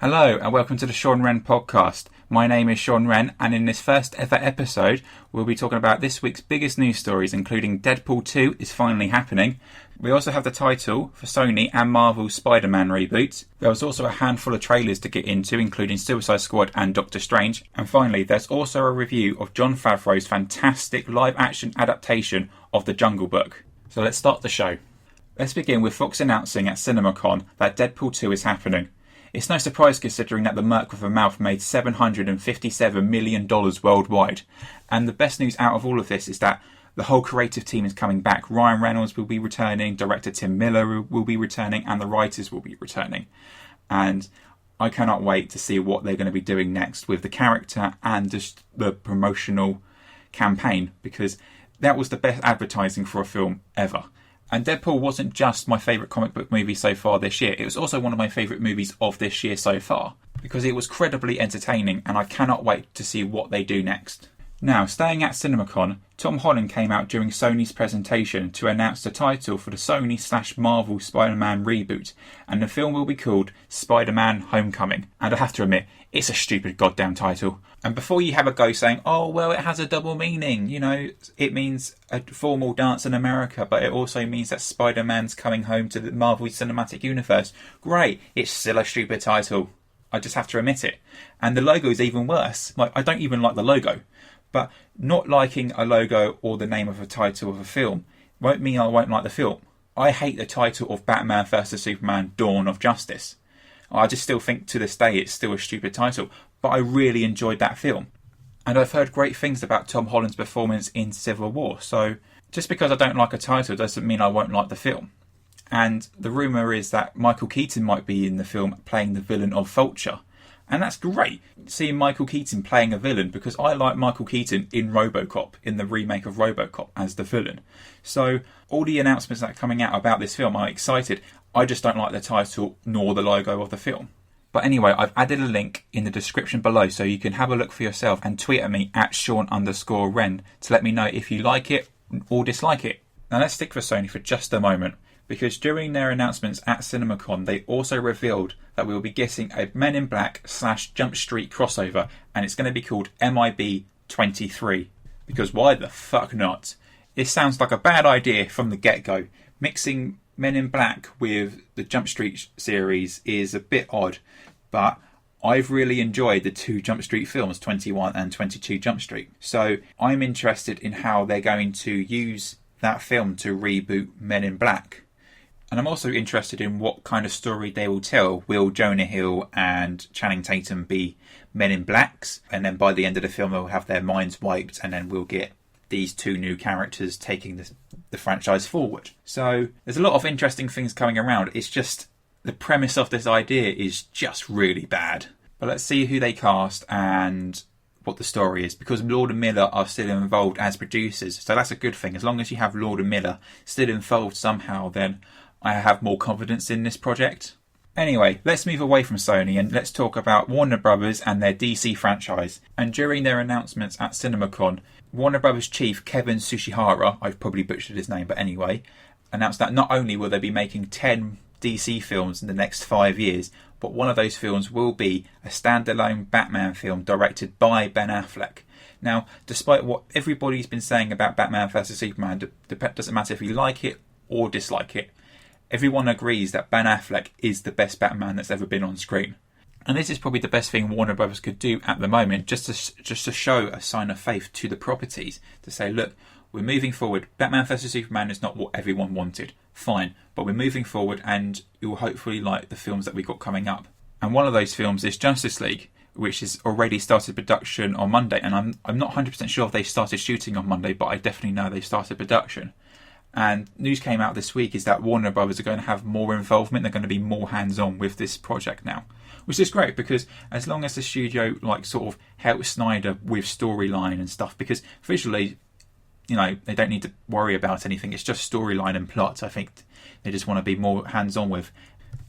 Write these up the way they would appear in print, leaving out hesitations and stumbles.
Hello and welcome to the Sean Wren podcast. My name is Sean Wren, and in this first ever episode we'll be talking about this week's biggest news stories, including Deadpool 2 is finally happening. We also have the title for Sony and Marvel's Spider-Man reboot. There was also a handful of trailers to get into, including Suicide Squad and Doctor Strange. And finally, there's also a review of Jon Favreau's fantastic live-action adaptation of The Jungle Book. So let's start the show. Let's begin with Fox announcing at CinemaCon that Deadpool 2 is happening. It's no surprise considering that the Merc with a Mouth made $757 million worldwide. And the best news out of all of this is that the whole creative team is coming back. Ryan Reynolds will be returning, director Tim Miller will be returning, and the writers will be returning. And I cannot wait to see what they're going to be doing next with the character and just the promotional campaign, because that was the best advertising for a film ever. And Deadpool wasn't just my favourite comic book movie so far this year, it was also one of my favourite movies of this year so far, because it was credibly entertaining and I cannot wait to see what they do next. Now, staying at CinemaCon, Tom Holland came out during Sony's presentation to announce the title for the Sony/Marvel Spider-Man reboot, and the film will be called Spider-Man Homecoming. And I have to admit, it's a stupid goddamn title. And before you have a go saying, oh, well, it has a double meaning, you know, it means a formal dance in America, but it also means that Spider-Man's coming home to the Marvel Cinematic Universe. Great, it's still a stupid title. I just have to admit it. And the logo is even worse. Like, I don't even like the logo. But not liking a logo or the name of a title of a film won't mean I won't like the film. I hate the title of Batman vs Superman Dawn of Justice. I just still think to this day it's still a stupid title, but I really enjoyed that film. And I've heard great things about Tom Holland's performance in Civil War, so just because I don't like a title doesn't mean I won't like the film. And the rumour is that Michael Keaton might be in the film playing the villain of Vulture. And that's great, seeing Michael Keaton playing a villain, because I like Michael Keaton in RoboCop, in the remake of RoboCop, as the villain. So all the announcements that are coming out about this film, I'm excited. I just don't like the title nor the logo of the film. But anyway, I've added a link in the description below so you can have a look for yourself and tweet at me at Sean_Wren to let me know if you like it or dislike it. Now let's stick with Sony for just a moment, because during their announcements at CinemaCon, they also revealed that we will be getting a Men in Black/Jump Street crossover, and it's going to be called MIB 23. Because why the fuck not? It sounds like a bad idea from the get-go. Mixing Men in Black with the Jump Street series is a bit odd, but I've really enjoyed the two Jump Street films, 21 and 22 Jump Street. So I'm interested in how they're going to use that film to reboot Men in Black. And I'm also interested in what kind of story they will tell. Will Jonah Hill and Channing Tatum be Men in Blacks? And then by the end of the film, they'll have their minds wiped, and then we'll get these two new characters taking the franchise forward. So there's a lot of interesting things coming around. It's just the premise of this idea is just really bad. But let's see who they cast and what the story is, because Lord and Miller are still involved as producers. So that's a good thing. As long as you have Lord and Miller still involved somehow, then I have more confidence in this project. Anyway, let's move away from Sony and let's talk about Warner Brothers and their DC franchise. And during their announcements at CinemaCon, Warner Brothers chief Kevin Tsuchihara, I've probably butchered his name, but anyway, announced that not only will they be making 10 DC films in the next 5 years, but one of those films will be a standalone Batman film directed by Ben Affleck. Now, despite what everybody's been saying about Batman vs Superman, it doesn't matter if you like it or dislike it, everyone agrees that Ben Affleck is the best Batman that's ever been on screen. And this is probably the best thing Warner Brothers could do at the moment, just to show a sign of faith to the properties, to say, look, we're moving forward. Batman vs Superman is not what everyone wanted. Fine, but we're moving forward, and you'll hopefully like the films that we got coming up. And one of those films is Justice League, which has already started production on Monday. And I'm not 100% sure if they started shooting on Monday, but I definitely know they started production. And news came out this week is that Warner Brothers are going to have more involvement. They're going to be more hands-on with this project now, which is great, because as long as the studio sort of helps Snyder with storyline and stuff, because visually, you know, they don't need to worry about anything. It's just storyline and plot. I think they just want to be more hands-on with.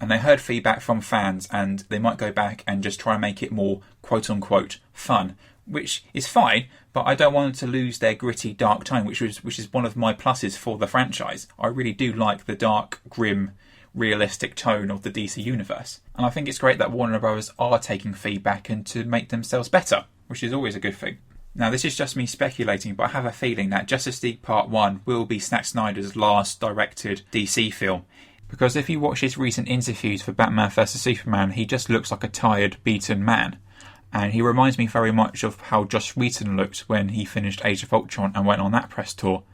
And they heard feedback from fans, and they might go back and just try and make it more quote-unquote fun, which is fine, but I don't want them to lose their gritty, dark tone, which is one of my pluses for the franchise. I really do like the dark, grim, realistic tone of the DC universe. And I think it's great that Warner Bros. Are taking feedback and to make themselves better, which is always a good thing. Now, this is just me speculating, but I have a feeling that Justice League Part 1 will be Zack Snyder's last directed DC film. Because if you watch his recent interviews for Batman vs Superman, he just looks like a tired, beaten man. And he reminds me very much of how Joss Whedon looked when he finished Age of Ultron and went on that press tour.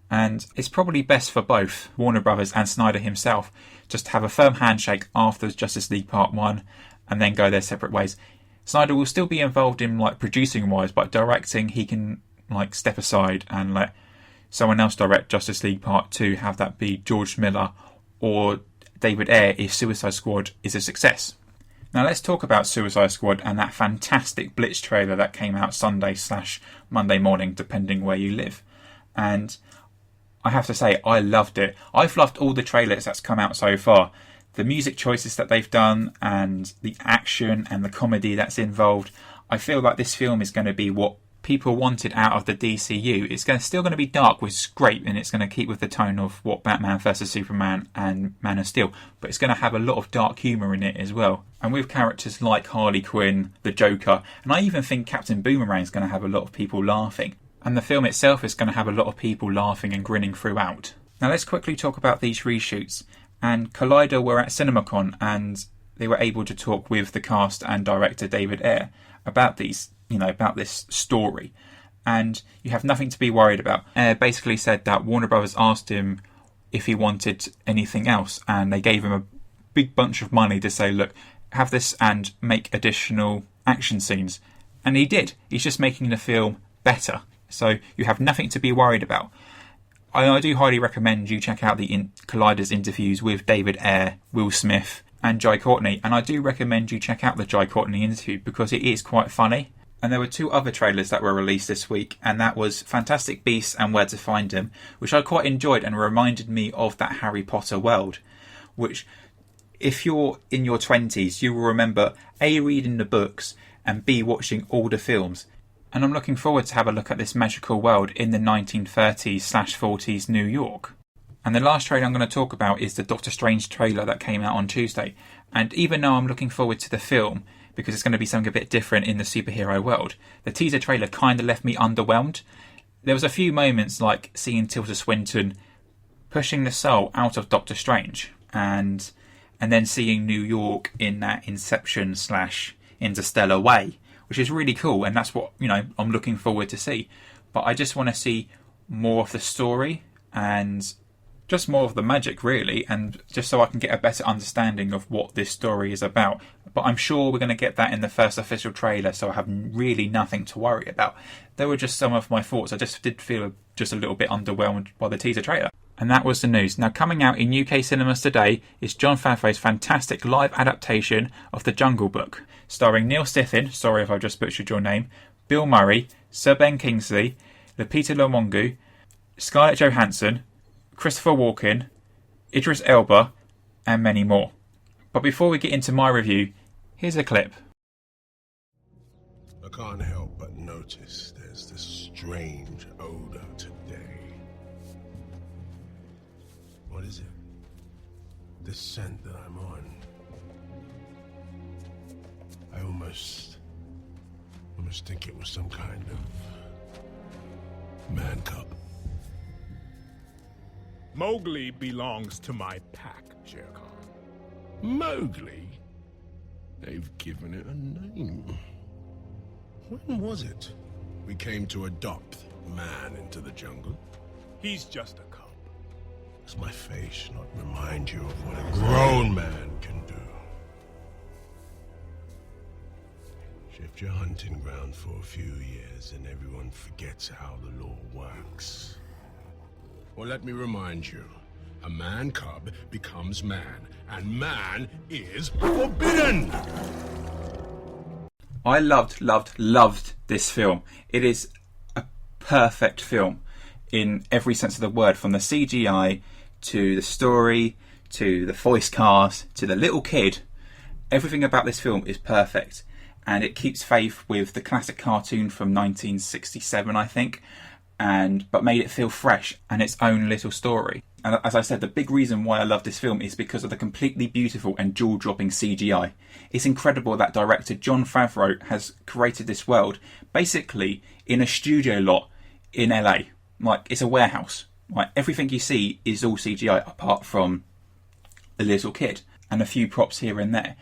And it's probably best for both Warner Brothers and Snyder himself just to have a firm handshake after Justice League Part 1 and then go their separate ways. Snyder will still be involved in producing wise, but directing he can step aside and let someone else direct Justice League Part 2, have that be George Miller or David Ayer if Suicide Squad is a success. Now let's talk about Suicide Squad and that fantastic Blitz trailer that came out Sunday/Monday morning, depending where you live. And I have to say, I loved it. I've loved all the trailers that's come out so far. The music choices that they've done and the action and the comedy that's involved. I feel like this film is going to be what people wanted out of the DCU. It's still going to be dark, which is great, and it's going to keep with the tone of what Batman vs Superman and Man of Steel, but it's going to have a lot of dark humour in it as well. And with characters like Harley Quinn, the Joker, and I even think Captain Boomerang is going to have a lot of people laughing. And the film itself is going to have a lot of people laughing and grinning throughout. Now let's quickly talk about these reshoots. And Collider were at CinemaCon and they were able to talk with the cast and director David Ayer about these, about this story. And you have nothing to be worried about. Ayer basically said that Warner Brothers asked him if he wanted anything else, and they gave him a big bunch of money to say, look, have this and make additional action scenes. And he did. He's just making the film better. So you have nothing to be worried about. I do highly recommend you check out the Collider's interviews with David Ayer, Will Smith and Jai Courtney. And I do recommend you check out the Jai Courtney interview because it is quite funny. And there were 2 other trailers that were released this week, and that was Fantastic Beasts and Where to Find Them, which I quite enjoyed and reminded me of that Harry Potter world, which if you're in your 20s, you will remember A, reading the books, and B, watching all the films. And I'm looking forward to have a look at this magical world in the 1930s/40s New York. And the last trailer I'm going to talk about is the Doctor Strange trailer that came out on Tuesday. And even though I'm looking forward to the film, because it's going to be something a bit different in the superhero world, the teaser trailer kind of left me underwhelmed. There was a few moments like seeing Tilda Swinton pushing the soul out of Doctor Strange and then seeing New York in that Inception/Interstellar way, which is really cool, and that's what I'm looking forward to see. But I just want to see more of the story and just more of the magic, really, and just so I can get a better understanding of what this story is about. But I'm sure we're going to get that in the first official trailer, so I have really nothing to worry about. There were just some of my thoughts. I just did feel just a little bit underwhelmed by the teaser trailer. And that was the news. Now, coming out in UK cinemas today is Jon Favreau's fantastic live adaptation of The Jungle Book, starring Neil Stithin, sorry if I just butchered your name, Bill Murray, Sir Ben Kingsley, Lupita Nyong'o, Scarlett Johansson, Christopher Walken, Idris Elba, and many more. But before we get into my review, here's a clip. I can't help but notice there's this strange odor today. What is it? This scent that I'm on. I almost think it was some kind of man cub. Mowgli belongs to my pack, Shere Khan. Mowgli? They've given it a name. When was it we came to adopt man into the jungle? He's just a cub. Does my face not remind you of what a grown man can do? Shift your hunting ground for a few years and everyone forgets how the law works. Well, let me remind you, a man cub becomes man, and man is forbidden! I loved this film. It is a perfect film in every sense of the word, from the CGI to the story to the voice cast to the little kid. Everything about this film is perfect, and it keeps faith with the classic cartoon from 1967, I think, but made it feel fresh and its own little story. And as I said, the big reason why I love this film is because of the completely beautiful and jaw-dropping CGI. It's incredible that director Jon Favreau has created this world basically in a studio lot in LA. Like, it's a warehouse. Like, everything you see is all CGI apart from the little kid and a few props here and there.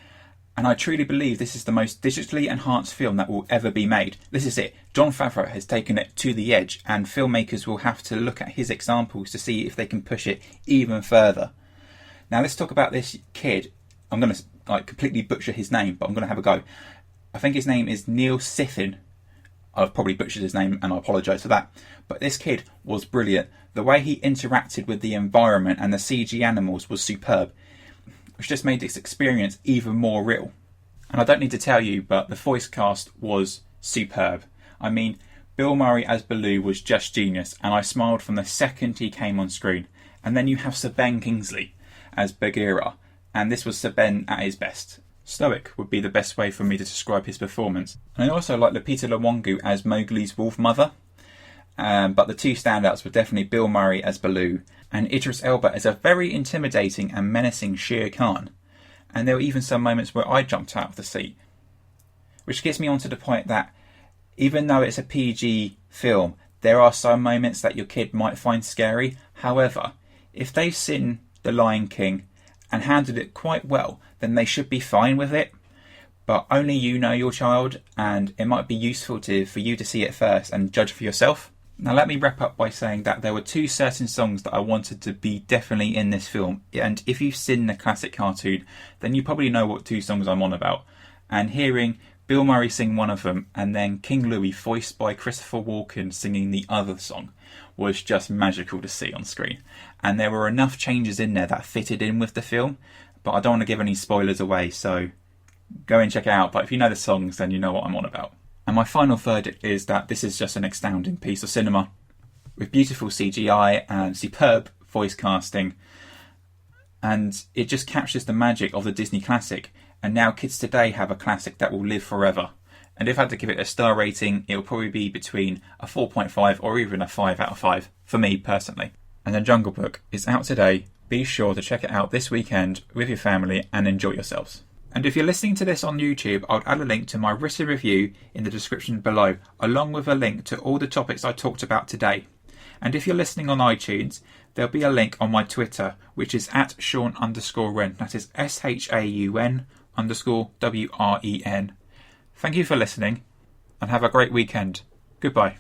And I truly believe this is the most digitally enhanced film that will ever be made. This is it. Jon Favreau has taken it to the edge, and filmmakers will have to look at his examples to see if they can push it even further. Now let's talk about this kid. I'm going to completely butcher his name, but I'm going to have a go. I think his name is Neil Sithin. I've probably butchered his name and I apologise for that. But this kid was brilliant. The way he interacted with the environment and the CG animals was superb, which just made this experience even more real. And I don't need to tell you, but the voice cast was superb. I mean, Bill Murray as Baloo was just genius, and I smiled from the second he came on screen. And then you have Sir Ben Kingsley as Bagheera, and this was Sir Ben at his best. Stoic would be the best way for me to describe his performance. And I also like Lupita Nyong'o as Mowgli's wolf mother, but the two standouts were definitely Bill Murray as Baloo and Idris Elba as a very intimidating and menacing Shere Khan. And there were even some moments where I jumped out of the seat. Which gets me on to the point that even though it's a PG film, there are some moments that your kid might find scary. However, if they've seen The Lion King and handled it quite well, then they should be fine with it. But only you know your child, and it might be useful for you to see it first and judge for yourself. Now let me wrap up by saying that there were two certain songs that I wanted to be definitely in this film, and if you've seen the classic cartoon, then you probably know what two songs I'm on about. And hearing Bill Murray sing one of them, and then King Louie, voiced by Christopher Walken, singing the other song, was just magical to see on screen. And there were enough changes in there that fitted in with the film, but I don't want to give any spoilers away, so go and check it out. But if you know the songs, then you know what I'm on about. And my final verdict is that this is just an astounding piece of cinema, with beautiful CGI and superb voice casting, and it just captures the magic of the Disney classic. And now kids today have a classic that will live forever. And if I had to give it a star rating, it will probably be between a 4.5 or even a 5 out of 5, for me personally. And The Jungle Book is out today. Be sure to check it out this weekend with your family and enjoy yourselves. And if you're listening to this on YouTube, I'll add a link to my written review in the description below, along with a link to all the topics I talked about today. And if you're listening on iTunes, there'll be a link on my Twitter, which is at Sean_Wren. That is SHAUN_WREN. Thank you for listening, and have a great weekend. Goodbye.